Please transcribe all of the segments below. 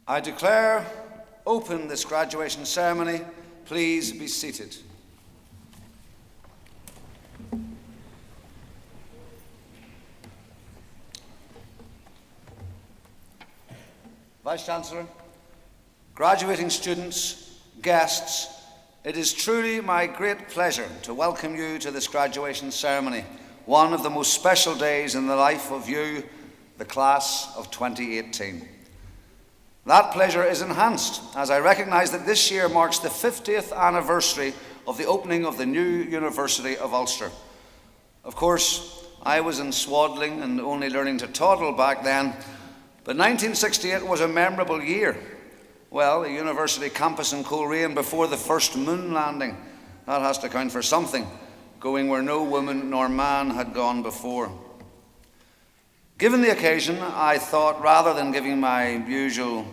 I declare open this graduation ceremony. Please be seated. Vice-Chancellor, graduating students, guests, it is truly my great pleasure to welcome you to this graduation ceremony, one of the most special days in the life of you, the class of 2018. That pleasure is enhanced as I recognise that this year marks the 50th anniversary of the opening of the new University of Ulster. Of course, I was in swaddling and only learning to toddle back then, but 1968 was a memorable year. Well, a university campus in Coleraine before the first moon landing. That has to count for something, going where no woman nor man had gone before. Given the occasion, I thought rather than giving my usual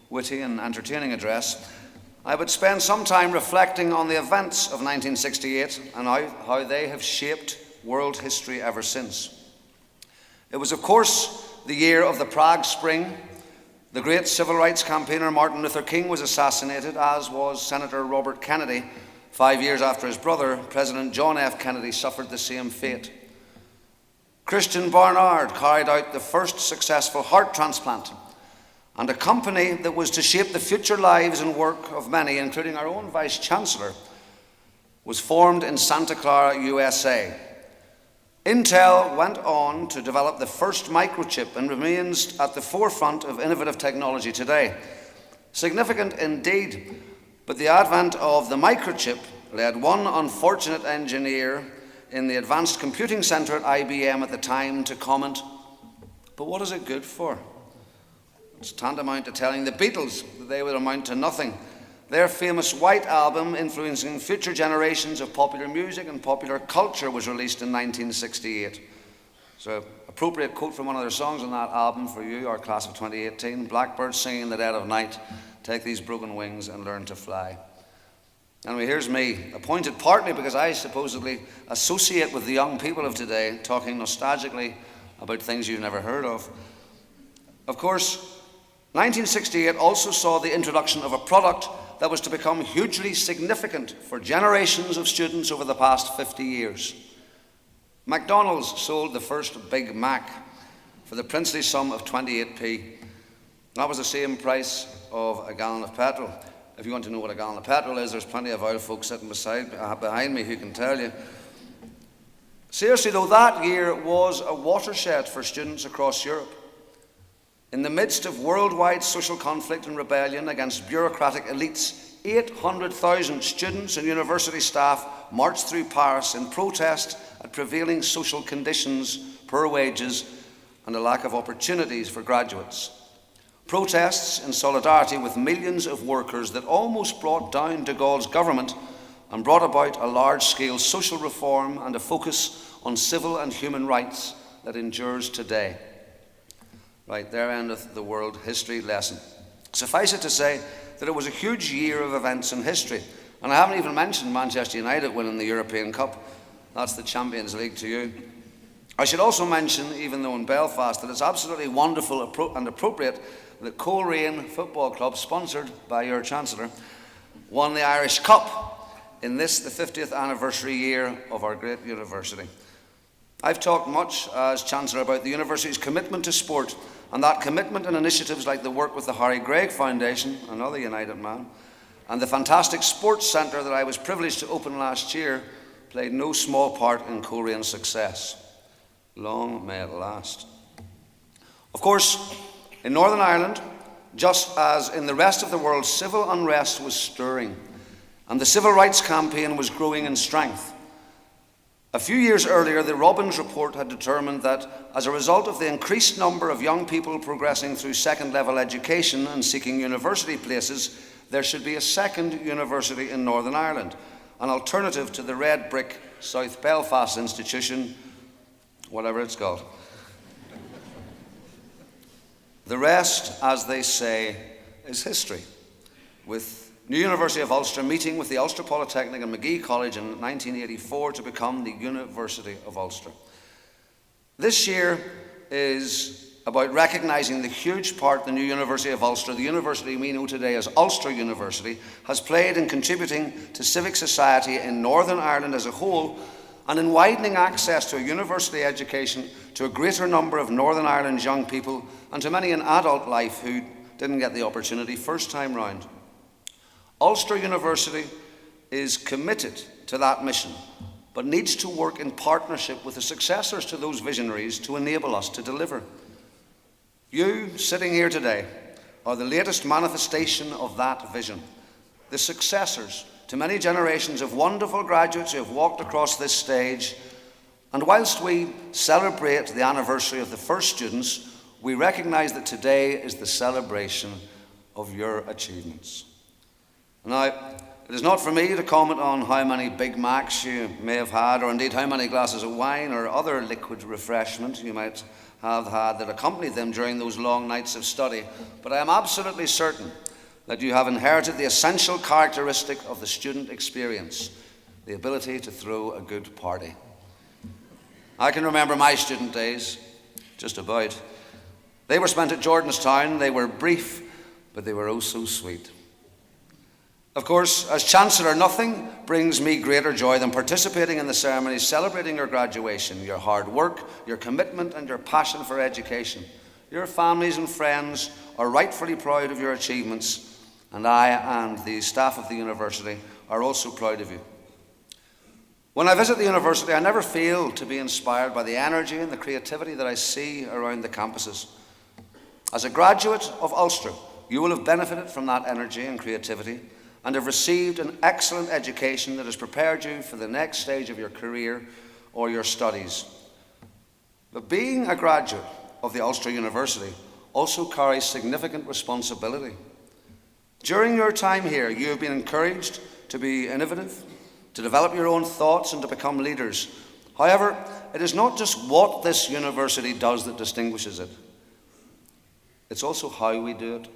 witty and entertaining address, I would spend some time reflecting on the events of 1968 and how they have shaped world history ever since. It was, of course, the year of the Prague Spring. The great civil rights campaigner Martin Luther King was assassinated, as was Senator Robert Kennedy, 5 years after his brother, President John F. Kennedy, suffered the same fate. Christian Barnard carried out the first successful heart transplant, and a company that was to shape the future lives and work of many, including our own Vice-Chancellor, was formed in Santa Clara, USA. Intel went on to develop the first microchip and remains at the forefront of innovative technology today. Significant indeed, but the advent of the microchip led one unfortunate engineer in the Advanced Computing Center at IBM at the time to comment, "But what is it good for?" It's tantamount to telling the Beatles that they would amount to nothing. Their famous White Album, influencing future generations of popular music and popular culture, was released in 1968. So, appropriate quote from one of their songs on that album for you, our class of 2018, "Blackbirds singing in the dead of night, take these broken wings and learn to fly." Anyway, here's me, appointed partly because I supposedly associate with the young people of today, talking nostalgically about things you've never heard of. Of course, 1968 also saw the introduction of a product that was to become hugely significant for generations of students over the past 50 years. McDonald's sold the first Big Mac for the princely sum of 28p. That was the same price of a gallon of petrol. If you want to know what a gallon of petrol is, there's plenty of oil folks sitting behind me who can tell you. Seriously though, that year was a watershed for students across Europe. In the midst of worldwide social conflict and rebellion against bureaucratic elites, 800,000 students and university staff marched through Paris in protest at prevailing social conditions, poor wages, and a lack of opportunities for graduates. Protests in solidarity with millions of workers that almost brought down de Gaulle's government and brought about a large-scale social reform and a focus on civil and human rights that endures today. Right, there endeth the world history lesson. Suffice it to say that it was a huge year of events in history. And I haven't even mentioned Manchester United winning the European Cup. That's the Champions League to you. I should also mention, even though in Belfast, that it's absolutely wonderful and appropriate that Coleraine Football Club, sponsored by your Chancellor, won the Irish Cup in this, the 50th anniversary year of our great university. I've talked much as Chancellor about the university's commitment to sport, and that commitment and initiatives like the work with the Harry Gregg Foundation, another United man, and the fantastic sports centre that I was privileged to open last year played no small part in Colerane's success. Long may it last. Of course, in Northern Ireland, just as in the rest of the world, civil unrest was stirring, and the civil rights campaign was growing in strength. A few years earlier, the Robbins Report had determined that as a result of the increased number of young people progressing through second-level education and seeking university places, there should be a second university in Northern Ireland, an alternative to the red brick South Belfast institution, whatever it's called. The rest, as they say, is history, with New University of Ulster meeting with the Ulster Polytechnic and Magee College in 1984 to become the University of Ulster. This year is about recognising the huge part the new University of Ulster, the university we know today as Ulster University, has played in contributing to civic society in Northern Ireland as a whole, and in widening access to a university education to a greater number of Northern Ireland's young people, and to many in adult life who didn't get the opportunity first time round. Ulster University is committed to that mission, but needs to work in partnership with the successors to those visionaries to enable us to deliver. You, sitting here today, are the latest manifestation of that vision, the successors to many generations of wonderful graduates who have walked across this stage. And whilst we celebrate the anniversary of the first students, we recognise that today is the celebration of your achievements. Now, it is not for me to comment on how many Big Macs you may have had, or indeed how many glasses of wine or other liquid refreshment you might have had that accompanied them during those long nights of study, but I am absolutely certain that you have inherited the essential characteristic of the student experience, the ability to throw a good party. I can remember my student days, just about. They were spent at Jordanstown. They were brief, but they were oh so sweet. Of course, as Chancellor, nothing brings me greater joy than participating in the ceremony celebrating your graduation, your hard work, your commitment, and your passion for education. Your families and friends are rightfully proud of your achievements, and I and the staff of the university are also proud of you. When I visit the university, I never fail to be inspired by the energy and the creativity that I see around the campuses. As a graduate of Ulster, you will have benefited from that energy and creativity, and have received an excellent education that has prepared you for the next stage of your career or your studies. But being a graduate of the Ulster University also carries significant responsibility. During your time here, you have been encouraged to be innovative, to develop your own thoughts, and to become leaders. However, it is not just what this university does that distinguishes it. It's also how we do it.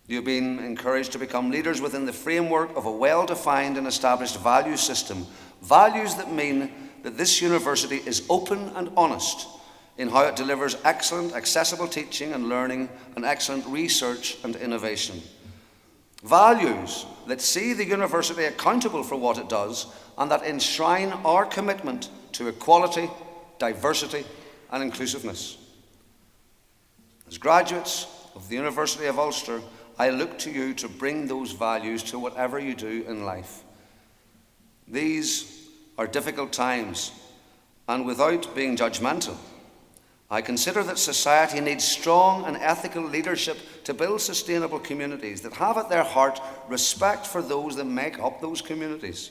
You've been encouraged to become leaders within the framework of a well-defined and established value system. Values that mean that this university is open and honest in how it delivers excellent, accessible teaching and learning and excellent research and innovation. Values that see the university accountable for what it does and that enshrine our commitment to equality, diversity and inclusiveness. As graduates of the University of Ulster, I look to you to bring those values to whatever you do in life. These are difficult times, and without being judgmental, I consider that society needs strong and ethical leadership to build sustainable communities that have at their heart respect for those that make up those communities.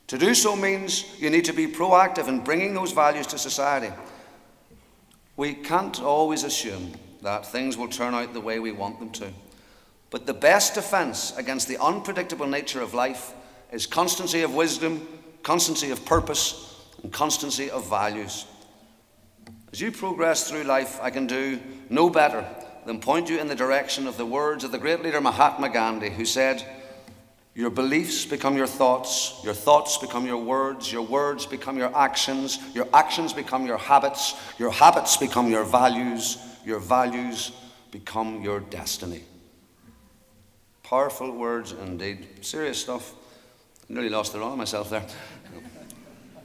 To do so means you need to be proactive in bringing those values to society. We can't always assume that things will turn out the way we want them to. But the best defense against the unpredictable nature of life is constancy of wisdom, constancy of purpose, and constancy of values. As you progress through life, I can do no better than point you in the direction of the words of the great leader Mahatma Gandhi, who said, "Your beliefs become your thoughts become your words become your actions become your habits become your values become your destiny." Powerful words indeed. Serious stuff. I nearly lost the run of myself there.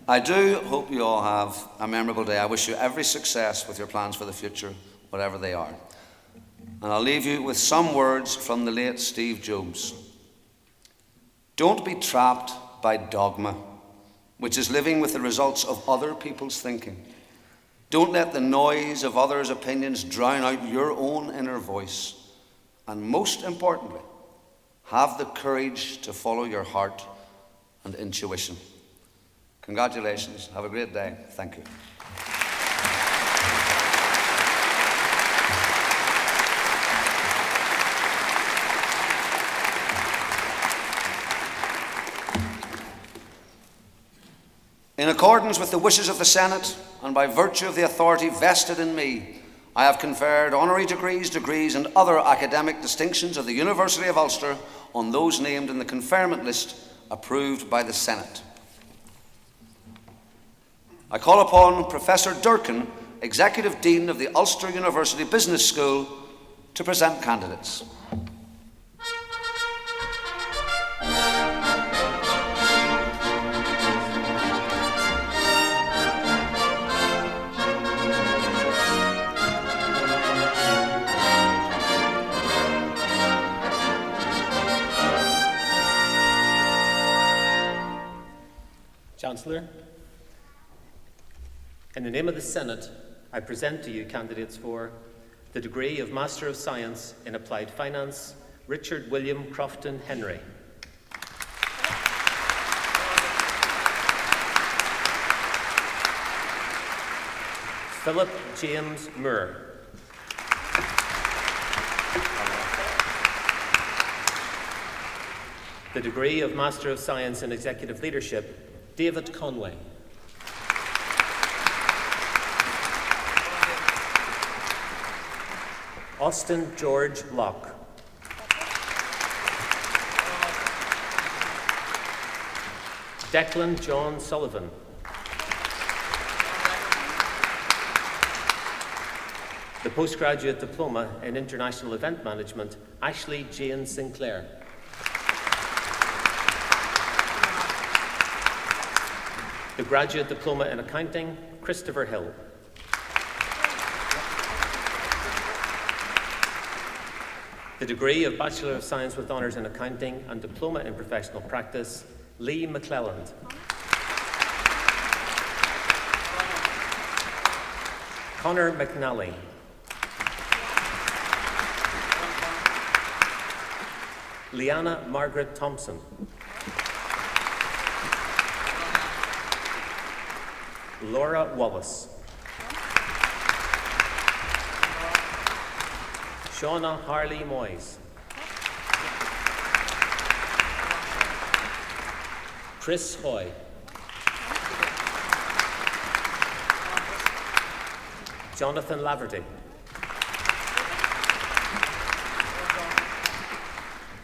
I do hope you all have a memorable day. I wish you every success with your plans for the future, whatever they are. And I'll leave you with some words from the late Steve Jobs. Don't be trapped by dogma, which is living with the results of other people's thinking. Don't let the noise of others' opinions drown out your own inner voice. And most importantly, have the courage to follow your heart and intuition. Congratulations. Have a great day. Thank you. In accordance with the wishes of the Senate, and by virtue of the authority vested in me, I have conferred honorary degrees, and other academic distinctions of the University of Ulster on those named in the conferment list approved by the Senate. I call upon Professor Durkin, Executive Dean of the Ulster University Business School, to present candidates. Chancellor, in the name of the Senate, I present to you candidates for the degree of Master of Science in Applied Finance, Richard William Crofton Henry. Philip James Moore. The degree of Master of Science in Executive Leadership, David Conway. Austin George Locke. Declan John Sullivan. The Postgraduate Diploma in International Event Management, Ashley Jane Sinclair. The Graduate Diploma in Accounting, Christopher Hill. The degree of Bachelor of Science with Honours in Accounting and Diploma in Professional Practice, Lee McClelland. Conor McNally. Leanna Margaret Thompson. Laura Wallace. Shauna Harley Moyes. Chris Hoy. Jonathan Laverty.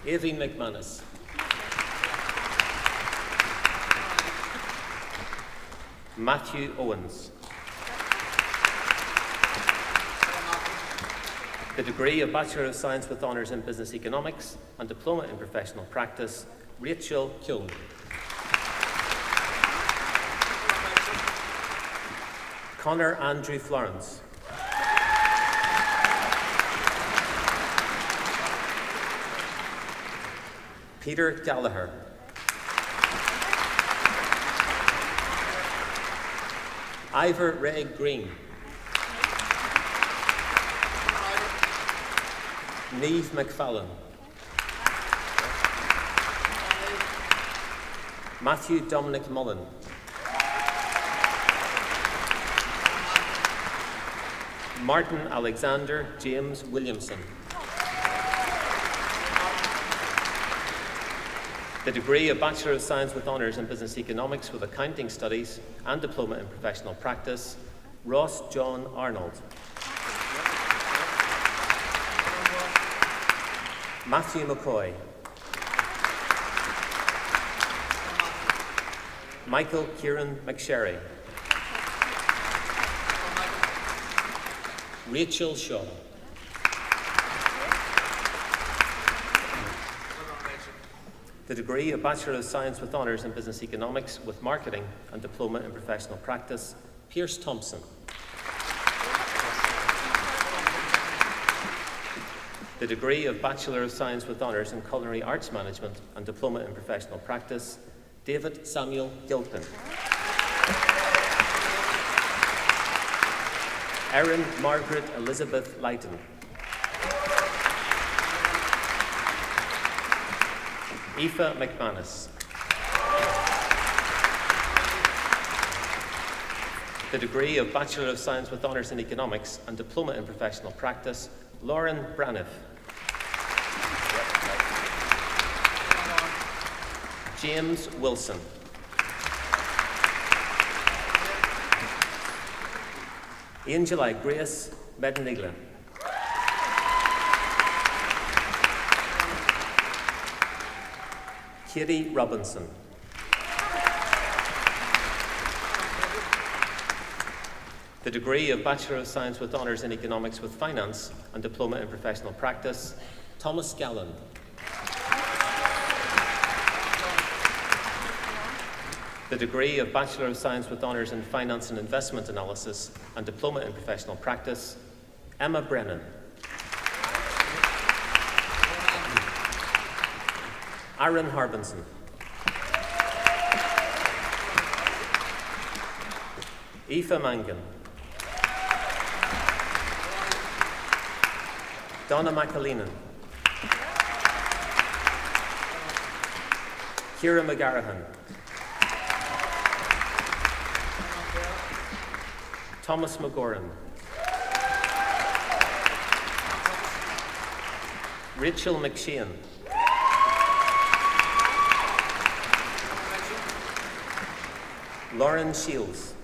Aoibhinn McManus. Matthew Owens. The degree of Bachelor of Science with Honours in Business Economics and Diploma in Professional Practice, Rachel Kuhn. Conor Andrew Florence. Peter Gallagher. Ivor Ray Green. Niamh McFallon. Matthew Dominic Mullen. Martin Alexander James Williamson. The degree of Bachelor of Science with Honours in Business Economics with Accounting Studies and Diploma in Professional Practice, Ross John Arnold. Matthew McCoy. Michael Kieran McSherry. Rachel Shaw. The degree of Bachelor of Science with Honours in Business Economics with Marketing and Diploma in Professional Practice, Pierce Thompson. The degree of Bachelor of Science with Honours in Culinary Arts Management and Diploma in Professional Practice, David Samuel Gilpin. Erin Margaret Elizabeth Lighton. Aoife McManus. The degree of Bachelor of Science with Honours in Economics and Diploma in Professional Practice, Lauren Braniff. James Wilson. Angela Grace Mediniglan. Katie Robinson. The The degree of Bachelor of Science with Honours in Economics with Finance and Diploma in Professional Practice, Thomas Gallen. The degree of Bachelor of Science with Honours in Finance and Investment Analysis and Diploma in Professional Practice, Emma Brennan. Aaron Harbinson. Aoife Mangan. Donna McAleenan. Ciara McGarahan. Thomas McGoran. Rachel McShane. Lauren Shields.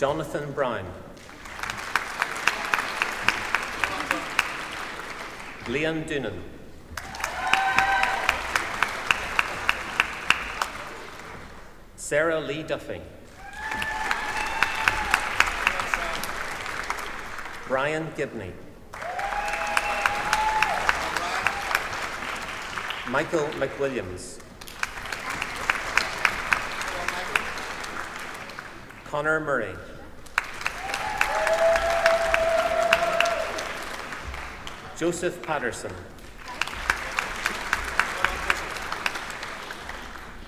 Jonathan Brown. Leon Doonan. Sarah Lee Duffy. Brian Gibney. Michael McWilliams. Connor Murray. Joseph Patterson.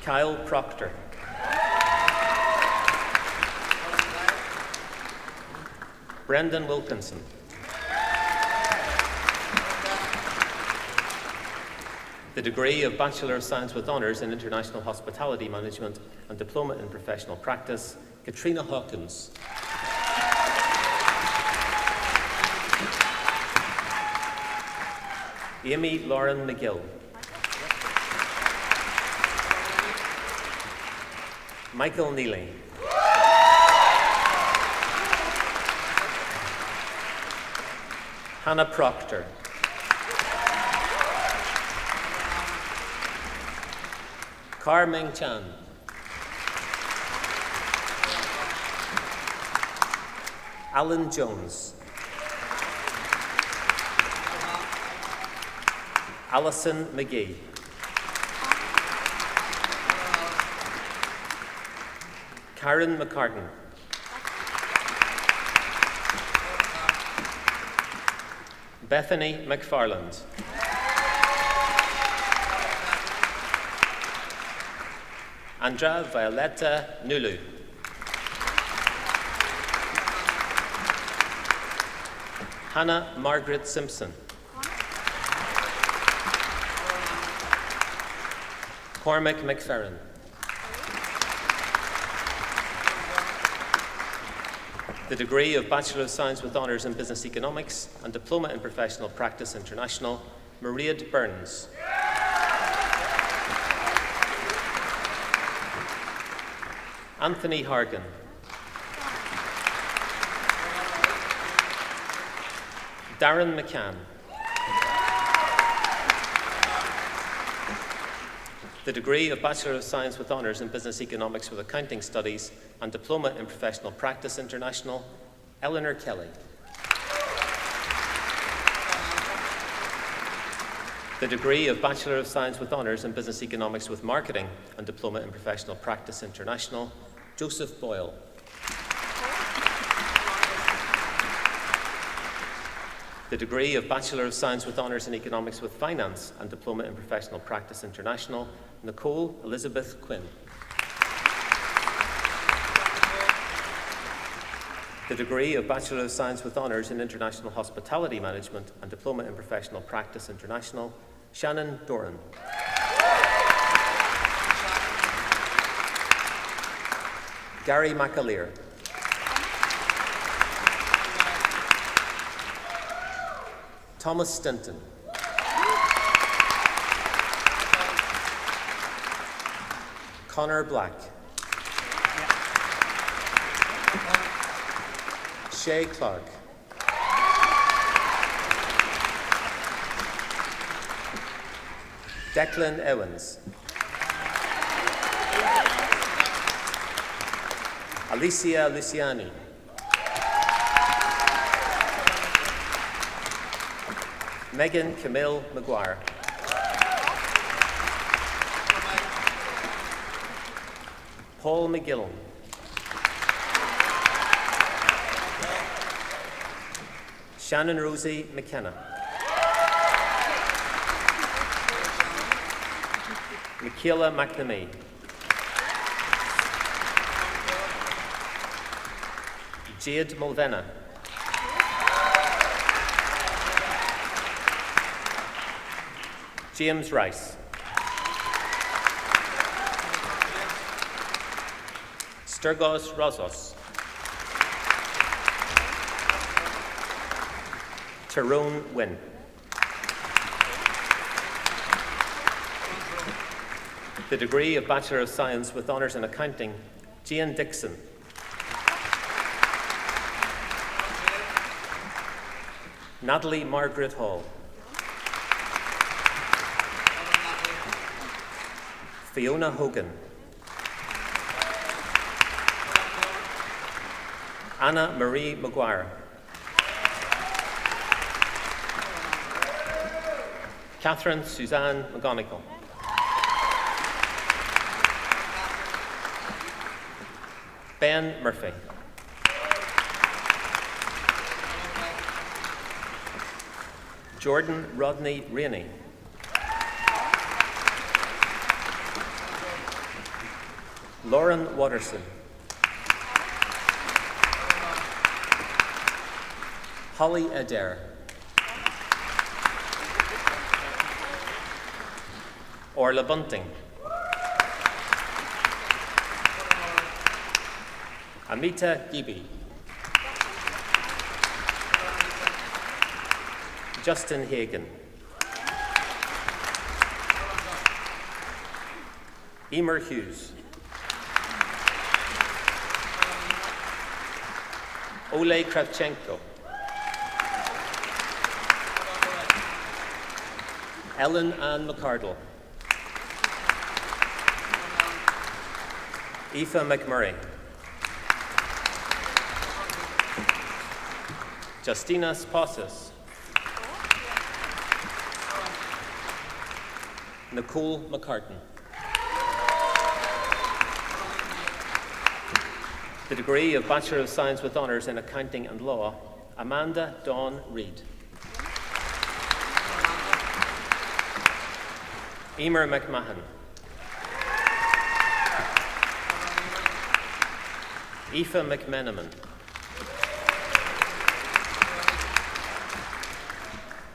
Kyle Proctor. Brendan Wilkinson. The degree of Bachelor of Science with Honours in International Hospitality Management and Diploma in Professional Practice, Katrina Hawkins. Amy Lauren McGill. Michael Neely. Hannah Proctor. Kar Ming Chan. Alan Jones. Alison McGee. Karen McCartan. Bethany McFarland. Andra Violetta Nulu. Hannah Margaret Simpson. Cormac McFerrin. The degree of Bachelor of Science with Honours in Business Economics and Diploma in Professional Practice International, Mairead Burns. Anthony Hargan. Darren McCann. The degree of Bachelor of Science with Honours in Business Economics with Accounting Studies and Diploma in Professional Practice International, Eleanor Kelly. The degree of Bachelor of Science with Honours in Business Economics with Marketing and Diploma in Professional Practice International, Joseph Boyle. The degree of Bachelor of Science with Honours in Economics with Finance and Diploma in Professional Practice International, Nicole Elizabeth Quinn. The degree of Bachelor of Science with Honours in International Hospitality Management and Diploma in Professional Practice International, Shannon Doran. Gary McAleer. Thomas Stinton. Connor Black. Shay Clark. Declan Owens. Alicia Luciani. Megan Camille Maguire. Paul McGillen. Shannon Rosie McKenna. Michaela McNamee. Jade Mulvena. James Rice. Sturgos Rosos. Tyrone Wynn. The degree of Bachelor of Science with Honours in Accounting, Jane Dixon. Natalie Margaret Hall. Fiona Hogan. Anna Marie Maguire. Catherine Suzanne McGonigal. Ben Murphy. Jordan Rodney Rainey. Lauren Watterson. Holly Adair. Orla Bunting. Amita Gibi. Justin Hagan. Emer Hughes. Ole Kravchenko. Ellen Ann McCardle. Aoife McMurray. Justina Spossis. Nicole McCartan. The degree of Bachelor of Science with Honours in Accounting and Law, Amanda Dawn Reid. Emer McMahon. Aoife McMenamin.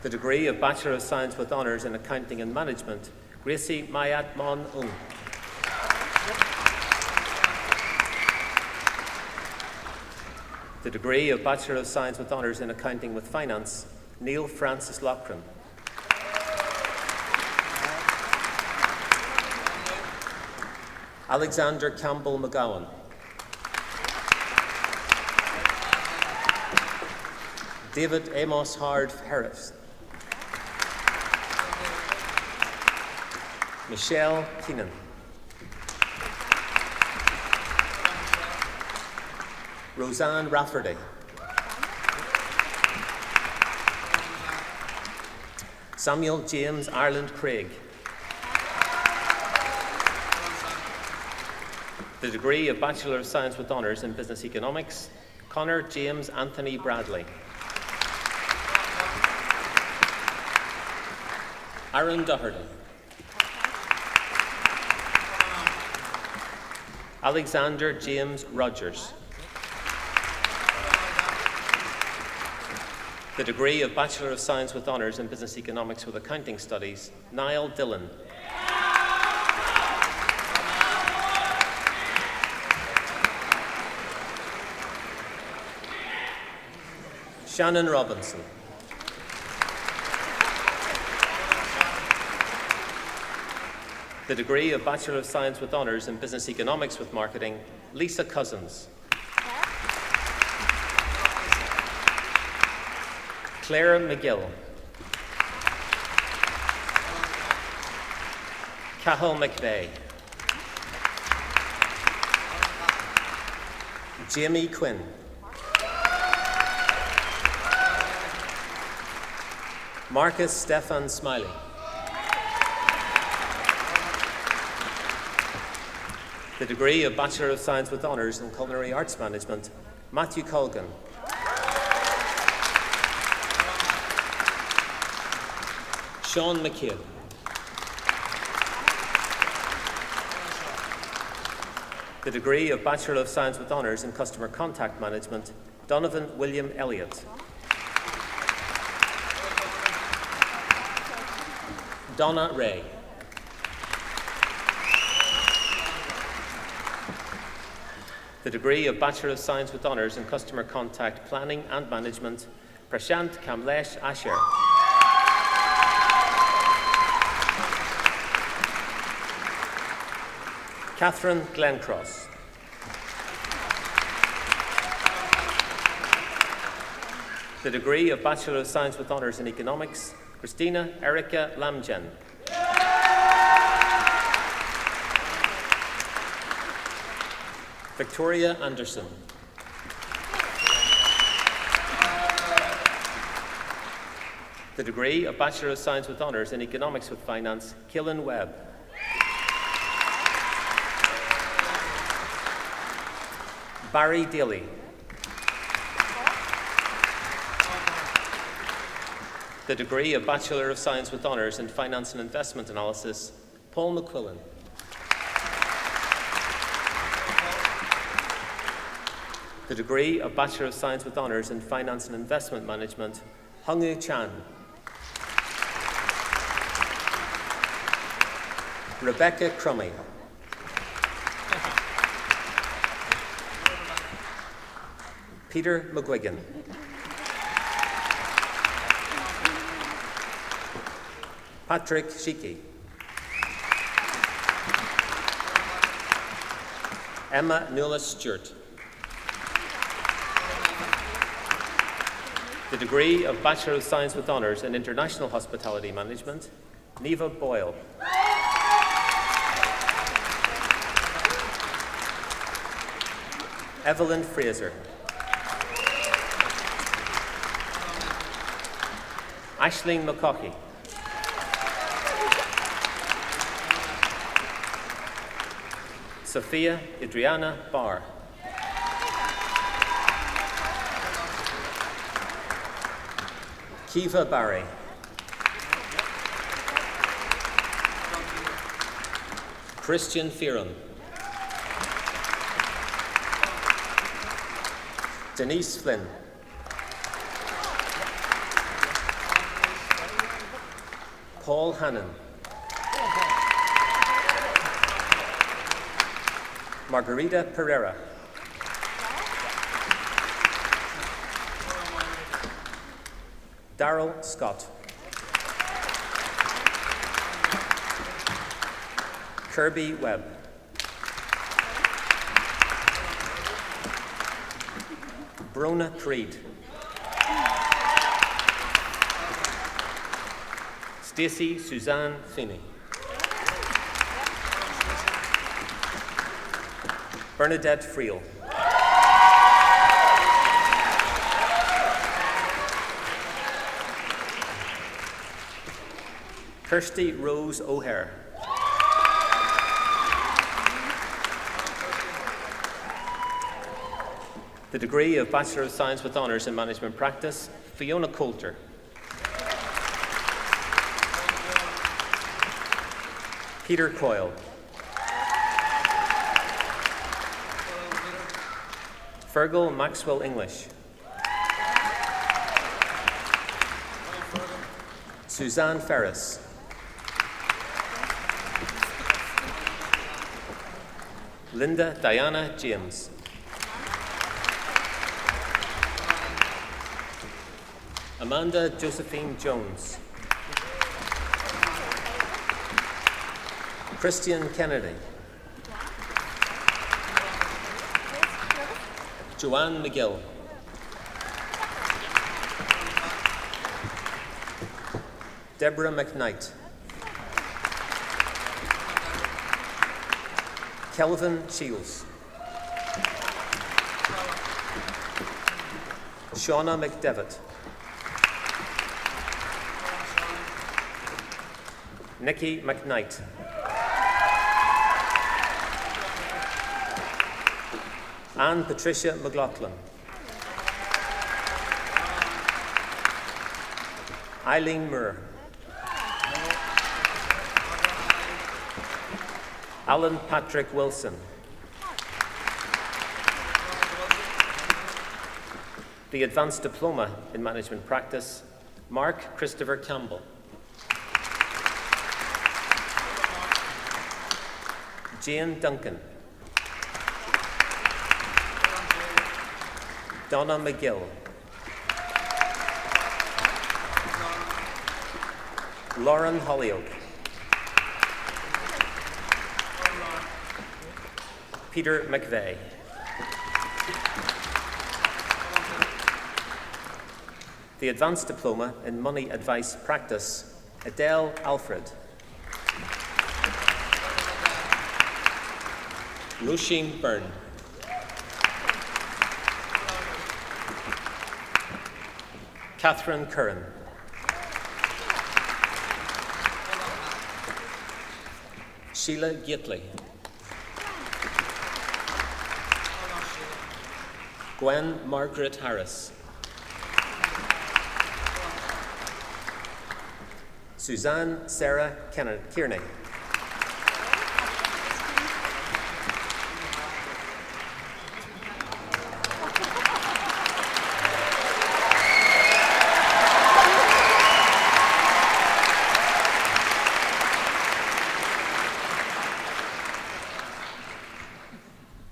The degree of Bachelor of Science with Honours in Accounting and Management, Gracie Mayat Mon Ung. The degree of Bachelor of Science with Honours in Accounting with Finance, Neil Francis Loughran. Alexander Campbell McGowan. David Amos Hard Harris. Michelle Keenan. Roseanne Rafferty. Samuel James Ireland Craig. The degree of Bachelor of Science with Honours in Business Economics, Connor James Anthony Bradley. Aaron Doherty. Alexander James Rogers. The degree of Bachelor of Science with Honours in Business Economics with Accounting Studies, Niall Dillon. Shannon Robinson. The degree of Bachelor of Science with Honours in Business Economics with Marketing, Lisa Cousins. Claire McGill. Cahill McVeigh. Jamie Quinn. Marcus Stefan Smiley. The degree of Bachelor of Science with Honours in Culinary Arts Management, Matthew Colgan. Sean McKeon. The degree of Bachelor of Science with Honours in Customer Contact Management, Donovan William Elliott. Donna Ray. The degree of Bachelor of Science with Honours in Customer Contact Planning and Management, Prashant Kamlesh Asher. Catherine Glencross. The degree of Bachelor of Science with Honours in Economics, Christina Erica Lamgen. Victoria Anderson. The degree of Bachelor of Science with Honours in Economics with Finance, Killen Webb. Barry Daly. The degree of Bachelor of Science with Honours in Finance and Investment Analysis, Paul McQuillan. The degree of Bachelor of Science with Honours in Finance and Investment Management, Hung-Yu Chan. Rebecca Crummy. Peter McGuigan. Patrick Shiki. Emma Nuala Stewart. The degree of Bachelor of Science with Honours in International Hospitality Management, Neva Boyle. Evelyn Fraser. Aisling McCaughey. Sophia Adriana Barr. Kiva Barry. Christian Fearon. Denise Flynn. Paul Hannon. Margarita Pereira. Darrell Scott. Kirby Webb. Brona Creed. Stacey Suzanne Finney. Bernadette Friel. Kirsty Rose O'Hare. The degree of Bachelor of Science with Honours in Management Practice, Fiona Coulter. Peter Coyle. Fergal Maxwell English. Suzanne Ferris. Linda Diana James. Amanda Josephine Jones. Christian Kennedy. Joanne McGill. Deborah McKnight. Kelvin Shields. Shauna McDevitt. Nikki McKnight. Anne Patricia McLaughlin. Eileen Moore. Alan Patrick Wilson. The Advanced Diploma in Management Practice, Mark Christopher Campbell. Jane Duncan. Donna McGill. Lauren Hollyoak. Peter McVeigh. The Advanced Diploma in Money Advice Practice, Adele Alfred. Roisin Byrne. Catherine Curran. Sheila Gately. Gwen Margaret Harris. Suzanne Sarah Kearney.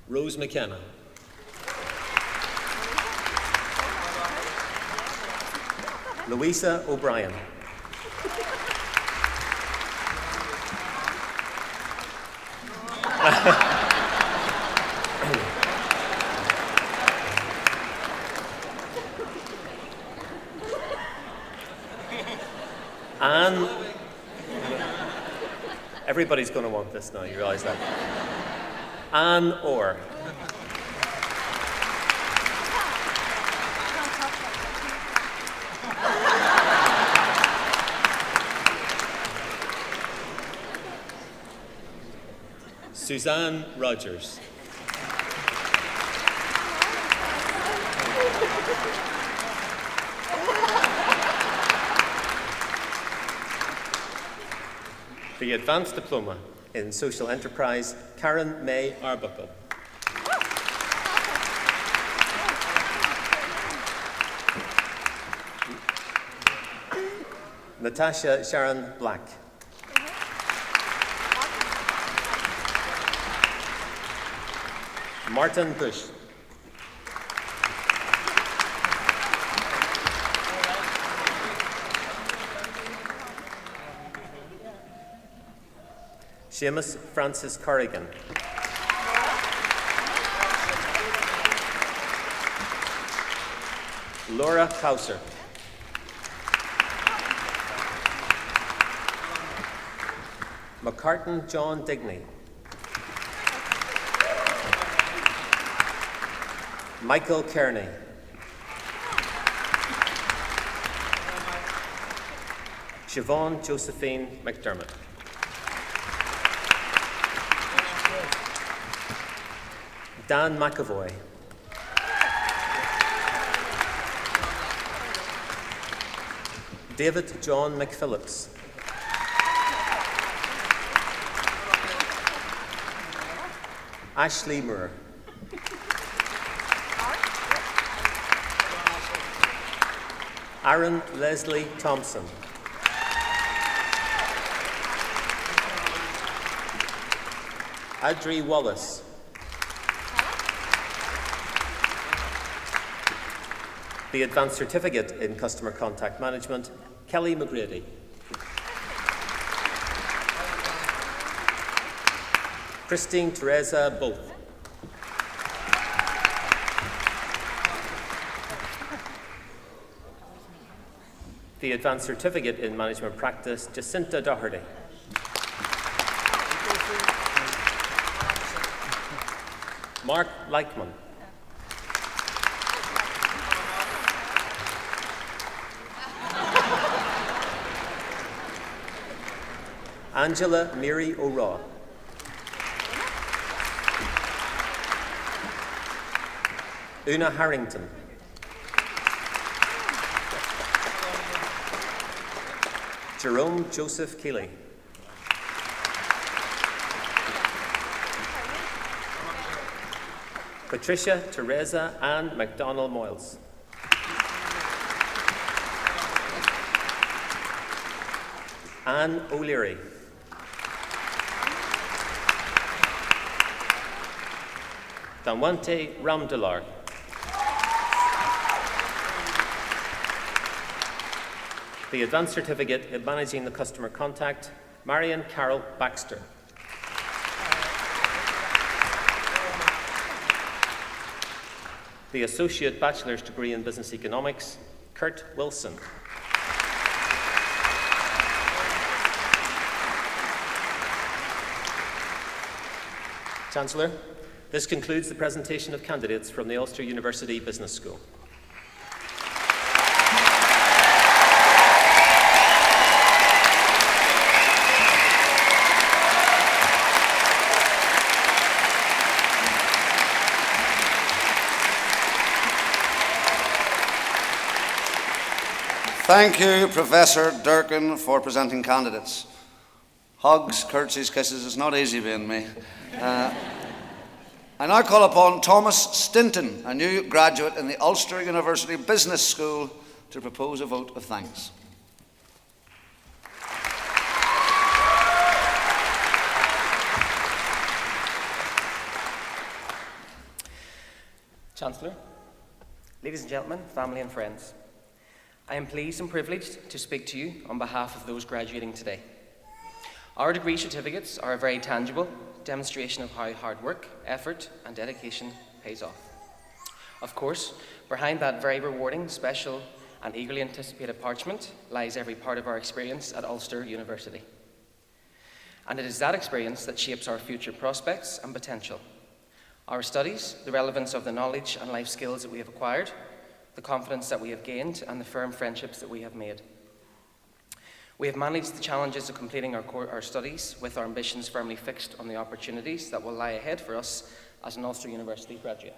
Rose McKenna. Louisa O'Brien. Anne. Everybody's going to want this now, you realise that. Anne Orr. Suzanne Rogers. The Advanced Diploma in Social Enterprise, Karen May Arbuckle. Natasha Sharon Black. Martin Bush. Seamus Francis Corrigan. Laura Couser. McCartan John Digney. Michael Kearney. Siobhan Josephine McDermott. Dan McAvoy. David John McPhillips. Ashley Moore. Aaron Leslie Thompson. Adri Wallace. The Advanced Certificate in Customer Contact Management, Kelly McGrady. Christine Teresa Both. The Advanced Certificate in Management Practice, Jacinta Doherty. Mark Leichman. Angela Mary O'Raw. Una Harrington. Jerome Joseph Keeley. Patricia Teresa Ann MacDonald Moyles. Anne O'Leary. Danwante Ramdalar. The Advanced Certificate in Managing the Customer Contact, Marion Carol Baxter. The Associate Bachelor's Degree in Business Economics, Kurt Wilson. Chancellor, this concludes the presentation of candidates from the Ulster University Business School. Thank you, Professor Durkin, for presenting candidates. Hugs, curtsies, kisses, it's not easy being me. I now call upon Thomas Stinton, a new graduate in the Ulster University Business School, to propose a vote of thanks. Chancellor, ladies and gentlemen, family and friends, I am pleased and privileged to speak to you on behalf of those graduating today. Our degree certificates are a very tangible demonstration of how hard work, effort, and dedication pays off. Of course, behind that very rewarding, special, and eagerly anticipated parchment lies every part of our experience at Ulster University. And it is that experience that shapes our future prospects and potential. Our studies, the relevance of the knowledge and life skills that we have acquired, the confidence that we have gained, and the firm friendships that we have made. We have managed the challenges of completing our studies with our ambitions firmly fixed on the opportunities that will lie ahead for us as an Ulster University graduate.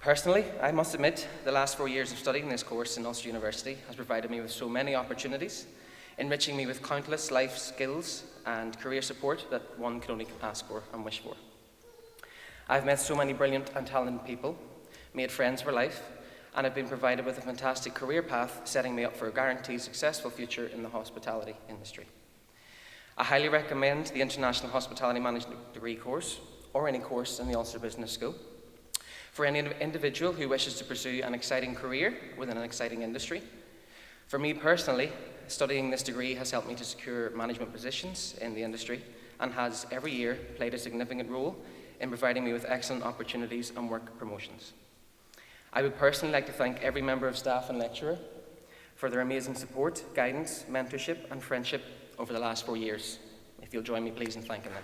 Personally, I must admit, the last 4 years of studying this course in Ulster University has provided me with so many opportunities, enriching me with countless life skills and career support that one can only ask for and wish for. I've met so many brilliant and talented people, made friends for life, and have been provided with a fantastic career path, setting me up for a guaranteed successful future in the hospitality industry. I highly recommend the International Hospitality Management degree course, or any course in the Ulster Business School, for any individual who wishes to pursue an exciting career within an exciting industry. For me personally, studying this degree has helped me to secure management positions in the industry and has every year played a significant role in providing me with excellent opportunities and work promotions. I would personally like to thank every member of staff and lecturer for their amazing support, guidance, mentorship, and friendship over the last 4 years. If you'll join me, please, in thanking them.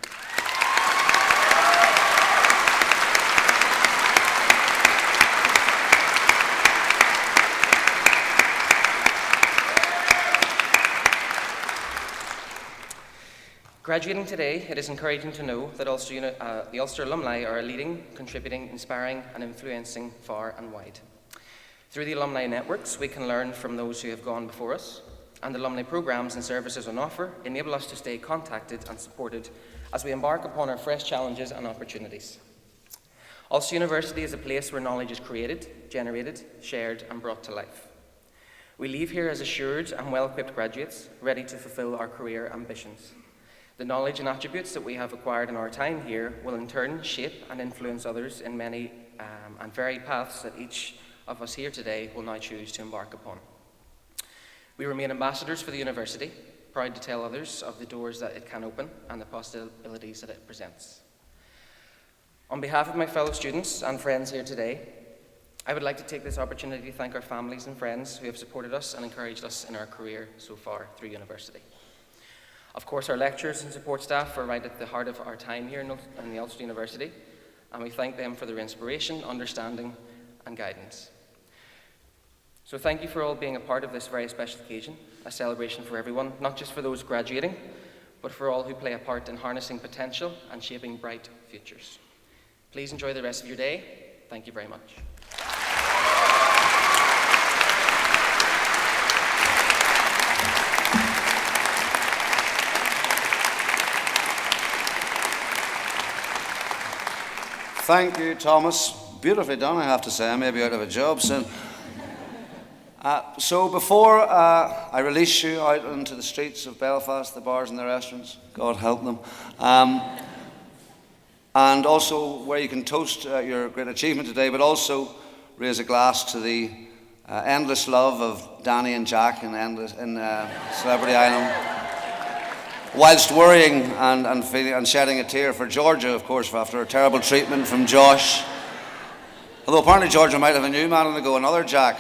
Graduating today, it is encouraging to know that the Ulster alumni are leading, contributing, inspiring, and influencing far and wide. Through the alumni networks, we can learn from those who have gone before us, and alumni programs and services on offer enable us to stay contacted and supported as we embark upon our fresh challenges and opportunities. Ulster University is a place where knowledge is created, generated, shared, and brought to life. We leave here as assured and well-equipped graduates, ready to fulfill our career ambitions. The knowledge and attributes that we have acquired in our time here will in turn shape and influence others in many and varied paths that each of us here today will now choose to embark upon. We remain ambassadors for the university, proud to tell others of the doors that it can open and the possibilities that it presents. On behalf of my fellow students and friends here today, I would like to take this opportunity to thank our families and friends who have supported us and encouraged us in our career so far through university. Of course, our lecturers and support staff are right at the heart of our time here in the Ulster University, and we thank them for their inspiration, understanding, and guidance. So thank you for all being a part of this very special occasion, a celebration for everyone, not just for those graduating, but for all who play a part in harnessing potential and shaping bright futures. Please enjoy the rest of your day. Thank you very much. Thank you, Thomas. Beautifully done, I have to say. I may be out of a job soon. So before I release you out into the streets of Belfast, the bars and the restaurants, God help them, and also where you can toast your great achievement today, but also raise a glass to the endless love of Danny and Jack in Celebrity Island, whilst worrying and shedding a tear for Georgia, of course, after a terrible treatment from Josh. Although apparently Georgia might have a new man on the go, another Jack,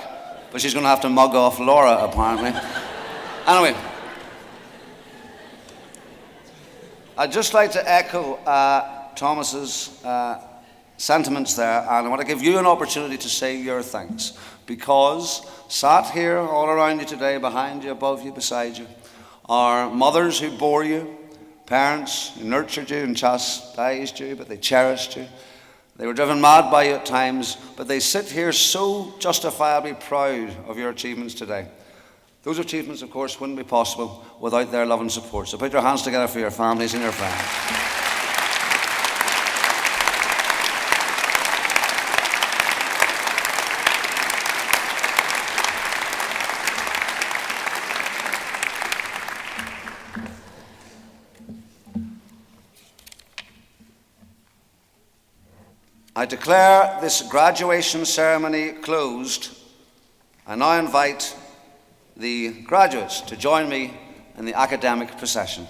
but she's going to have to mug off Laura, apparently. Anyway, I'd just like to echo Thomas's sentiments there, and I want to give you an opportunity to say your thanks, because sat here all around you today, behind you, above you, beside you, are mothers who bore you, parents who nurtured you and chastised you, but they cherished you. They were driven mad by you at times, but they sit here so justifiably proud of your achievements today. Those achievements, of course, wouldn't be possible without their love and support. So put your hands together for your families and your friends. I declare this graduation ceremony closed. I now invite the graduates to join me in the academic procession.